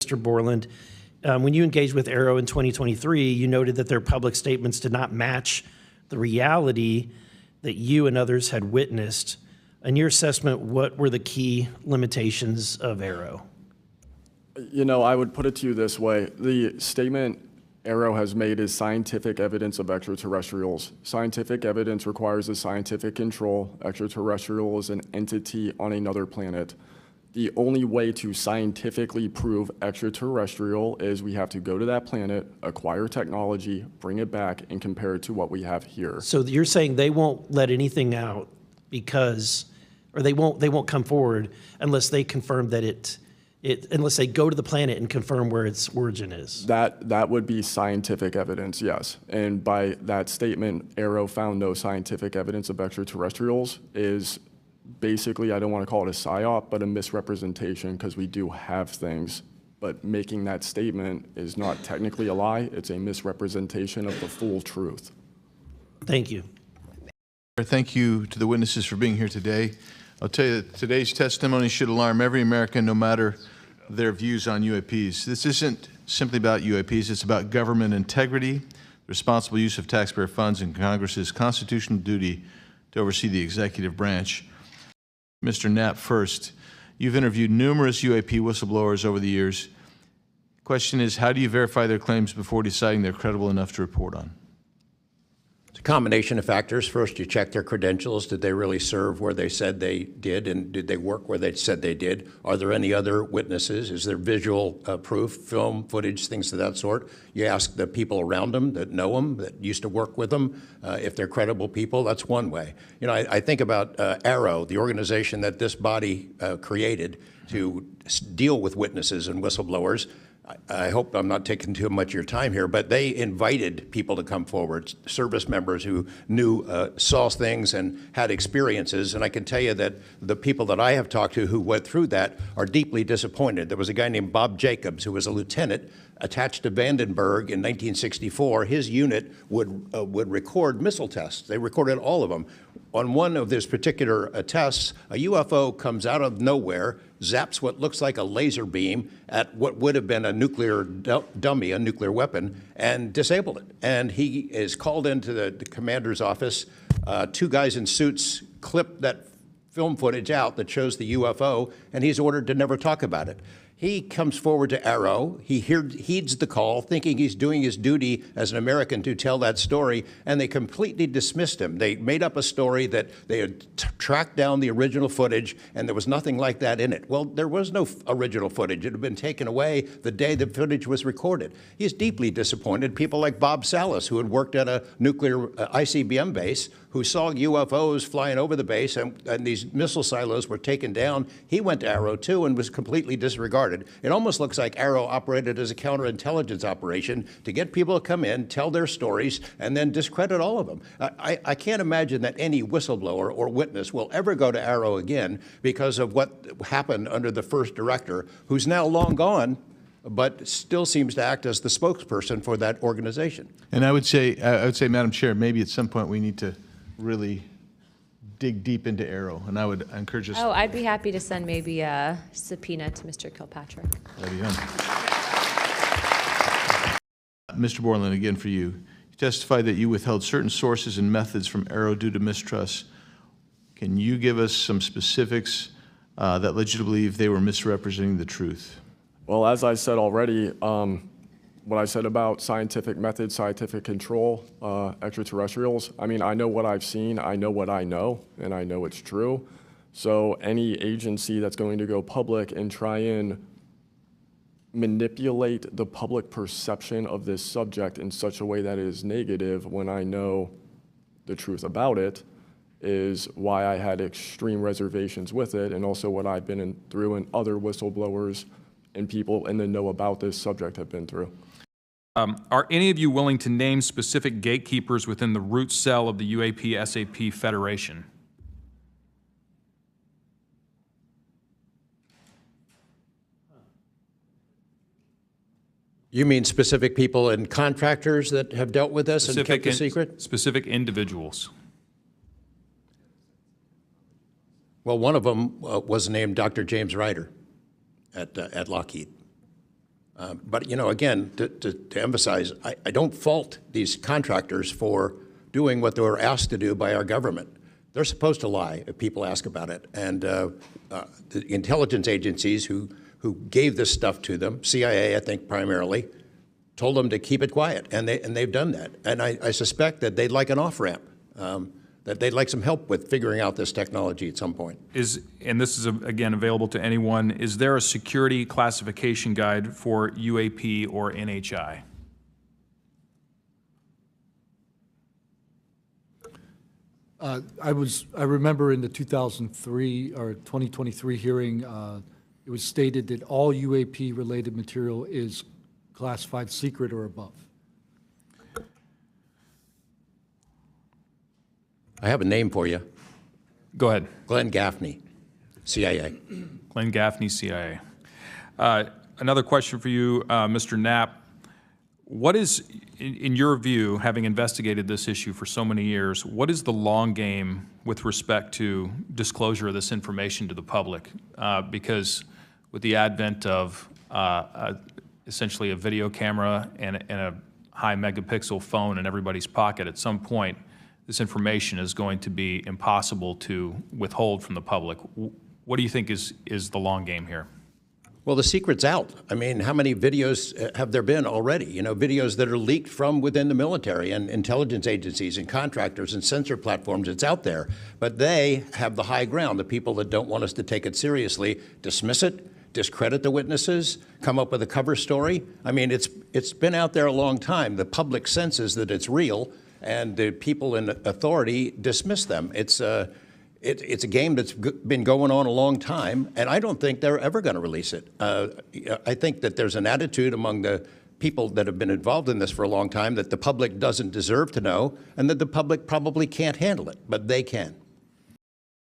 Mr. Borland. When you engaged with Arrow in 2023, you noted that their public statements did not match the reality that you and others had witnessed. In your assessment, what were the key limitations of Arrow? You know, I would put it to you this way. The statement Arrow has made is scientific evidence of extraterrestrials. Scientific evidence requires a scientific control. Extraterrestrial is an entity on another planet. The only way to scientifically prove extraterrestrial is we have to go to that planet, acquire technology, bring it back, and compare it to what we have here. So you're saying they won't let anything out because, or they won't come forward unless they confirm that unless they go to the planet and confirm where its origin is? That would be scientific evidence, yes. And by that statement, Arrow found no scientific evidence of extraterrestrials is basically, I don't want to call it a psyop, but a misrepresentation, because we do have things. But making that statement is not technically a lie. It's a misrepresentation of the full truth. Thank you. Thank you to the witnesses for being here today. I'll tell you that today's testimony should alarm every American, no matter their views on UAPs. This isn't simply about UAPs. It's about government integrity, the responsible use of taxpayer funds, and Congress's constitutional duty to oversee the executive branch. Mr. Knapp, first, you've interviewed numerous UAP whistleblowers over the years. The question is, how do you verify their claims before deciding they're credible enough to report on? It's a combination of factors. First, you check their credentials. Did they really serve where they said they did, and did they work where they said they did? Are there any other witnesses? Is there visual proof, film, footage, things of that sort? You ask the people around them that know them, that used to work with them, if they're credible people. That's one way. You know, I think about Arrow, the organization that this body created to deal with witnesses and whistleblowers. I hope I'm not taking too much of your time here, but they invited people to come forward, service members who saw things and had experiences. And I can tell you that the people that I have talked to who went through that are deeply disappointed. There was a guy named Bob Jacobs who was a lieutenant attached to Vandenberg in 1964. His unit would record missile tests. They recorded all of them. On one of these particular tests, a UFO comes out of nowhere, zaps what looks like a laser beam at what would have been a nuclear dummy, a nuclear weapon, and disabled it. And he is called into the commander's office. Two guys in suits clip that film footage out that shows the UFO, and he's ordered to never talk about it. He comes forward to Arrow. He heeds the call, thinking he's doing his duty as an American to tell that story, and they completely dismissed him. They made up a story that they had tracked down the original footage, and there was nothing like that in it. Well, there was no original footage. It had been taken away the day the footage was recorded. He's deeply disappointed. People like Bob Salas, who had worked at a nuclear ICBM base, who saw UFOs flying over the base, and these missile silos were taken down. He went to Arrow, too, and was completely disregarded. It almost looks like Arrow operated as a counterintelligence operation to get people to come in, tell their stories, and then discredit all of them. I can't imagine that any whistleblower or witness will ever go to Arrow again because of what happened under the first director, who's now long gone, but still seems to act as the spokesperson for that organization. And I would say, Madam Chair, maybe at some point we need to really dig deep into Arrow, and I would encourage us. Oh, I'd be happy to send maybe a subpoena to Mr. Kilpatrick. Mr. Borland, again for you. You testified that you withheld certain sources and methods from Arrow due to mistrust. Can you give us some specifics that led you to believe they were misrepresenting the truth? Well, as I said already, what I said about scientific methods, scientific control, extraterrestrials, I mean, I know what I've seen, I know what I know, and I know it's true. So any agency that's going to go public and try and manipulate the public perception of this subject in such a way that is negative when I know the truth about it is why I had extreme reservations with it, and also what I've been through and other whistleblowers and people in the know about this subject have been through. Are any of you willing to name specific gatekeepers within the root cell of the UAP-SAP Federation? You mean specific people and contractors that have dealt with this and kept the secret? Specific individuals. Well, one of them was named Dr. James Ryder at Lockheed. But, you know, again, to emphasize, I don't fault these contractors for doing what they were asked to do by our government. They're supposed to lie if people ask about it. And the intelligence agencies who gave this stuff to them, CIA, I think primarily, told them to keep it quiet, and they've done that. And I suspect that they'd like an off-ramp, that they'd like some help with figuring out this technology at some point. And this is, again, available to anyone, is there a security classification guide for UAP or NHI? I remember in the 2003 or 2023 hearing, it was stated that all UAP-related material is classified secret or above. I have a name for you. Go ahead. Glenn Gaffney, CIA. Glenn Gaffney, CIA. Another question for you, Mr. Knapp. What is, in your view, having investigated this issue for so many years, what is the long game with respect to disclosure of this information to the public? Because with the advent of essentially a video camera and a high megapixel phone in everybody's pocket, at some point, this information is going to be impossible to withhold from the public. What do you think is the long game here? Well, the secret's out. I mean, how many videos have there been already? You know, videos that are leaked from within the military and intelligence agencies and contractors and sensor platforms. It's out there. But they have the high ground. The people that don't want us to take it seriously dismiss it, discredit the witnesses, come up with a cover story. I mean, it's been out there a long time. The public senses that it's real, and the people in authority dismiss them. It's a game that's been going on a long time, and I don't think they're ever going to release it. I think that there's an attitude among the people that have been involved in this for a long time that the public doesn't deserve to know, and that the public probably can't handle it, but they can.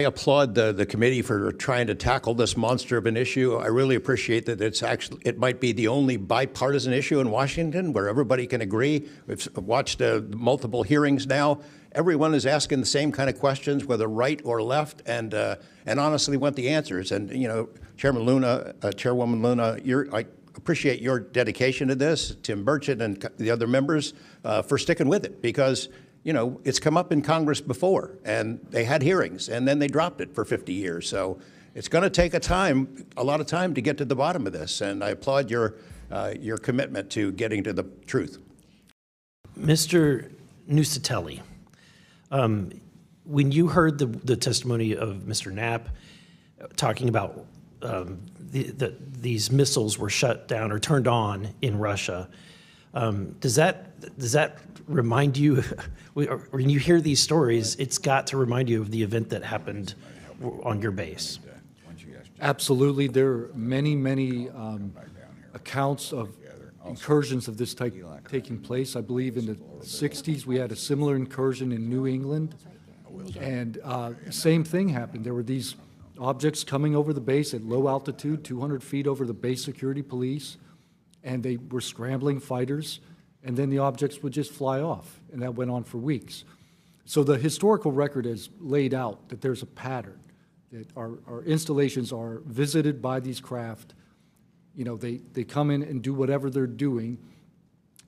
I applaud the committee for trying to tackle this monster of an issue. I really appreciate that it might be the only bipartisan issue in Washington where everybody can agree. We've watched multiple hearings now. Everyone is asking the same kind of questions, whether right or left, and honestly want the answers. And you know, Chairman Luna, Chairwoman Luna, I appreciate your dedication to this, Tim Burchett and the other members, for sticking with it, because you know, it's come up in Congress before, and they had hearings, and then they dropped it for 50 years. So it's going to take a lot of time to get to the bottom of this, and I applaud your commitment to getting to the truth. Mr. Nusatelli, when you heard the testimony of Mr. Knapp talking about these missiles were shut down or turned on in Russia, does that remind you, when you hear these stories, it's got to remind you of the event that happened on your base? Absolutely. There are many accounts of incursions of this type taking place. I believe in the 60s we had a similar incursion in New England, and same thing happened. There were these objects coming over the base at low altitude, 200 feet over the base security police, and they were scrambling fighters, and then the objects would just fly off, and that went on for weeks. So the historical record has laid out that there's a pattern, that our installations are visited by these craft. You know, they come in and do whatever they're doing,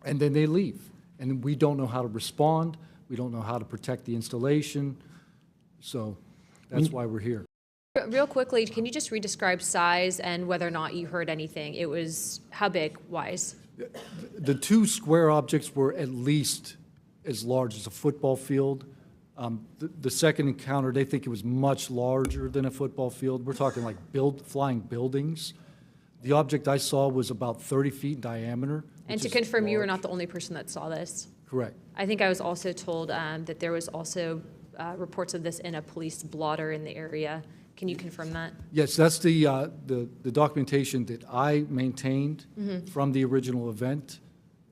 and then they leave. And we don't know how to respond. We don't know how to protect the installation. So that's why we're here. Real quickly, can you just re-describe size and whether or not you heard anything? It was how big, wise? The two square objects were at least as large as a football field. The second encounter, they think it was much larger than a football field. We're talking like flying buildings. The object I saw was about 30 feet in diameter. And to confirm, you were not the only person that saw this? Correct. I think I was also told that there was also reports of this in a police blotter in the area. Can you confirm that? Yes, that's the documentation that I maintained from the original event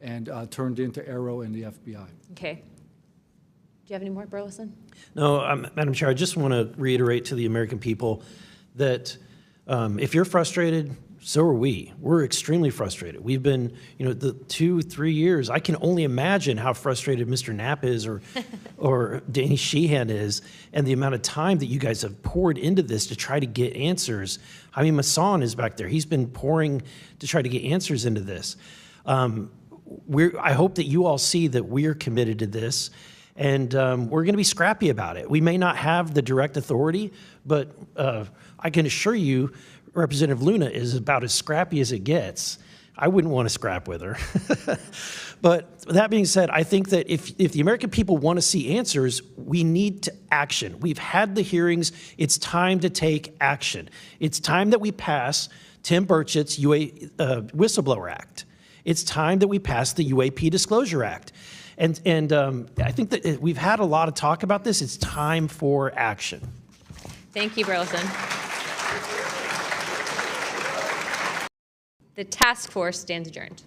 and turned into Arrow and the FBI. Okay. Do you have any more, Burleson? No, Madam Chair, I just want to reiterate to the American people that if you're frustrated, So are we. We're extremely frustrated. We've been, the 2-3 years, I can only imagine how frustrated Mr. Knapp is or Danny Sheehan is, and the amount of time that you guys have poured into this to try to get answers. I mean, Masson is back there. He's been pouring to try to get answers into this. I hope that you all see that we're committed to this, and we're going to be scrappy about it. We may not have the direct authority, but I can assure you, Representative Luna is about as scrappy as it gets. I wouldn't want to scrap with her. But that being said, I think that if the American people want to see answers, we need to action. We've had the hearings. It's time to take action. It's time that we pass Tim Burchett's Whistleblower Act. It's time that we pass the UAP Disclosure Act. And I think that we've had a lot of talk about this. It's time for action. Thank you, Burleson. The task force stands adjourned.